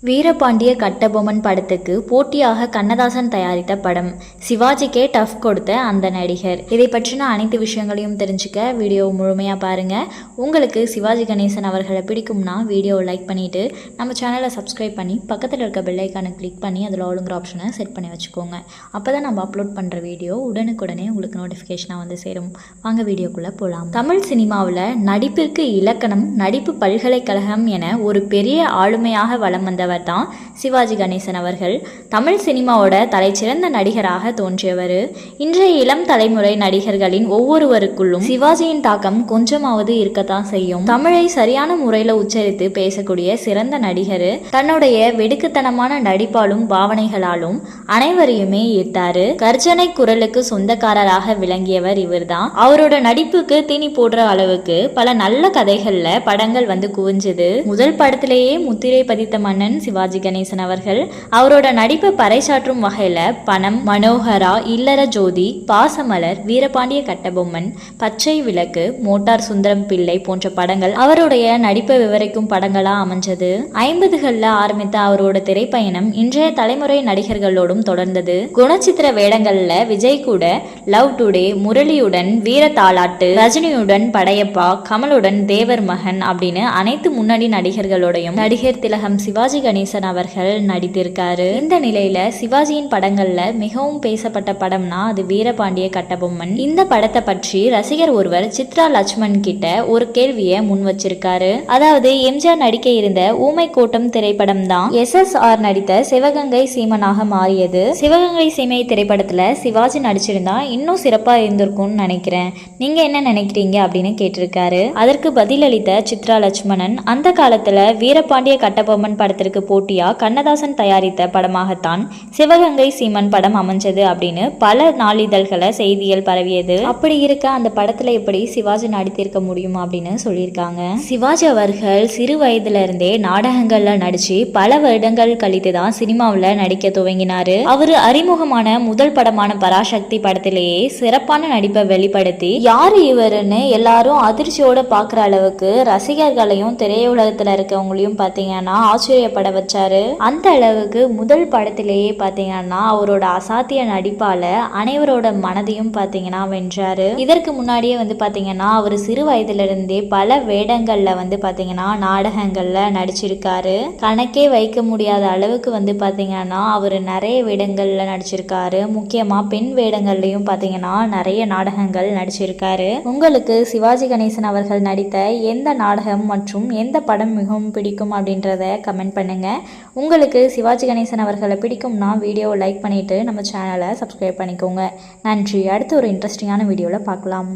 வீரபாண்டிய கட்டபொம்மன் படத்துக்கு போட்டியாக கண்ணதாசன் தயாரித்த படம். சிவாஜிக்கே டஃப் கொடுத்த அந்த நடிகர். இதை பற்றின அனைத்து விஷயங்களையும் தெரிஞ்சுக்க வீடியோ முழுமையாக பாருங்கள். உங்களுக்கு சிவாஜி கணேசன் அவர்களை பிடிக்கும்னா வீடியோவை லைக் பண்ணிவிட்டு நம்ம சேனலை சப்ஸ்கிரைப் பண்ணி பக்கத்தில் இருக்க பெல் ஐக்கானை கிளிக் பண்ணி அதில் ஆளுங்கிற ஆப்ஷனை செட் பண்ணி வச்சுக்கோங்க. அப்போ தான் நம்ம அப்லோட் பண்ணுற வீடியோ உடனுக்குடனே உங்களுக்கு நோட்டிஃபிகேஷனாக வந்து சேரும். வாங்க வீடியோக்குள்ளே போகலாம். தமிழ் சினிமாவில் நடிப்பிற்கு இலக்கணம், நடிப்பு பல்கலைக்கழகம் என ஒரு பெரிய ஆளுமையாக வலம் வந்த தான் சிவாஜி கணேசன் அவர்கள். தமிழ் சினிமாவோட தலைச்சிறந்த நடிகராக தோன்றியவர். இன்றைய இளம் தலைமுறை நடிகர்களின் ஒவ்வொருவருக்குள்ளும் சிவாஜியின் தாக்கம் கொஞ்சமாவது இருக்கத்தான் செய்யும். தமிழை சரியான முறையில் உச்சரித்து பேசக்கூடிய சிறந்த நடிகர். தன்னுடைய வெடுக்குத்தனமான நடிப்பாலும் பாவனைகளாலும் அனைவரையுமே ஈர்த்தாரு. கர்ஜனை குரலுக்கு சொந்தக்காரராக விளங்கியவர் இவர்தான். அவரோட நடிப்புக்கு தீனி போடுற அளவுக்கு பல நல்ல கதைகள்ல படங்கள் வந்து குவிஞ்சது. முதல் படத்திலேயே முத்திரை பதித்த மன்னன் சிவாஜி கணேசன் அவர்கள். அவரோட நடிப்பை பறைசாற்றும் வகையில பணம், மனோகரா, இல்லற ஜோதி, பாசமலர், வீரபாண்டிய கட்டபொம்மன், பச்சை விளக்கு, மோட்டார் சுந்தரம் பிள்ளை போன்ற படங்கள் அவருடைய நடிப்பை விவரிக்கும் படங்களா அமைஞ்சது. 50களில் ஆரம்பித்த அவரோட திரைப்பயணம் இன்றைய தலைமுறை நடிகர்களோடும் தொடர்ந்தது. குணச்சித்திர வேடங்கள்ல விஜய் கூட லவ் டுடே, முரளியுடன் வீர தாலாட்டு, ரஜினியுடன் படையப்பா, கமலுடன் தேவர் மகன் அப்படின்னு அனைத்து முன்னணி நடிகர்களோடையும் நடிகர் திலகம் சிவாஜி கணேசன் அவர்கள் நடித்திருக்காரு. இந்த நிலையில சிவாஜியின் படங்கள்ல மிகவும் பேசப்பட்ட படம்னா அது வீரபாண்டிய கட்டபொம்மன். இந்த படத்தை பற்றி ரசிகர் ஒருவர் சித்ரா லட்சுமண் கிட்ட ஒரு கேள்வியை முன் வச்சிருக்காரு. அதாவது எம்ஜிஆர் நடிக்க இருந்த ஊமை கோட்டம் திரைப்படம் தான் SSR நடித்த சிவகங்கை சீமனாக மாறியது. சிவகங்கை சீமை திரைப்படத்துல சிவாஜி நடிச்சிருந்தா இன்னும் சிறப்பா இருந்திருக்கும்னு நினைக்கிறேன். நீங்க என்ன நினைக்கிறீங்க அப்படின்னு கேட்டிருக்காரு. அதற்கு பதிலளித்த சித்ரா லட்சுமணன், அந்த காலத்துல வீரபாண்டிய கட்டபொம்மன் படத்திற்கு போட்டியா கண்ணதாசன் தயாரித்த படமாகத்தான் சிவகங்கை சீமன் படம் அமைஞ்சது அப்படின்னு பல நாளிதழ்களை செய்திகள் பரவியது. அப்படி இருக்க அந்த படத்துல எப்படி சிவாஜி நடித்திருக்க முடியும் அப்படின்னு சொல்லியிருக்காங்க. சிவாஜி அவர்கள் சிறு வயதுல இருந்தே நாடகங்கள்ல நடிச்சு பல வருடங்கள் கழித்து தான் சினிமாவில் நடிக்க துவங்கினாரு. அவரு அறிமுகமான முதல் படமான பராசக்தி படத்திலேயே சிறப்பான நடிப்பை வெளிப்படுத்தி யாரு இவருன்னு எல்லாரும் அதிர்ச்சியோட பாக்குற அளவுக்கு ரசிகர்களையும் திரையுலகத்துல இருக்கவங்களையும் பாத்தீங்கன்னா ஆச்சரியப்பட வச்சாரு. அந்த அளவுக்கு முதல் படத்திலேயே பாத்தீங்கன்னா அவரோட அசாத்திய நடிப்பால அனைவரோட மனதையும் பாத்தீங்கன்னா வென்றாரு. இதற்கு முன்னாடியே வந்து பாத்தீங்கன்னா அவர் சிறு வயதுல இருந்தே பல வேடங்கள்ல வந்து பாத்தீங்கன்னா நாடகங்கள்ல நடிச்சிருக்காரு. கணக்கே வைக்க முடியாத அளவுக்கு வந்து பாத்தீங்கன்னா அவர் நிறைய வேடங்கள்ல நடிச்சிருக்காரு. முக்கியமா பெண் வேடங்கள்லயும் பாத்தீங்கன்னா நிறைய நாடகங்கள் நடிச்சிருக்காரு. உங்களுக்கு சிவாஜி கணேசன் அவர்கள் நடித்த எந்த நாடகம் மற்றும் எந்த படம் மிகவும் பிடிக்கும் அப்படின்றத கமெண்ட் பண்ணுங்க. உங்களுக்கு சிவாஜி கணேசன் அவர்களை பிடிக்கும்னா வீடியோவை லைக் பண்ணிட்டு நம்ம சேனலை சப்ஸ்கிரைப் பண்ணிக்கோங்க. நன்றி. அடுத்து ஒரு இன்ட்ரெஸ்டிங்கான வீடியோவில் பார்க்கலாம்.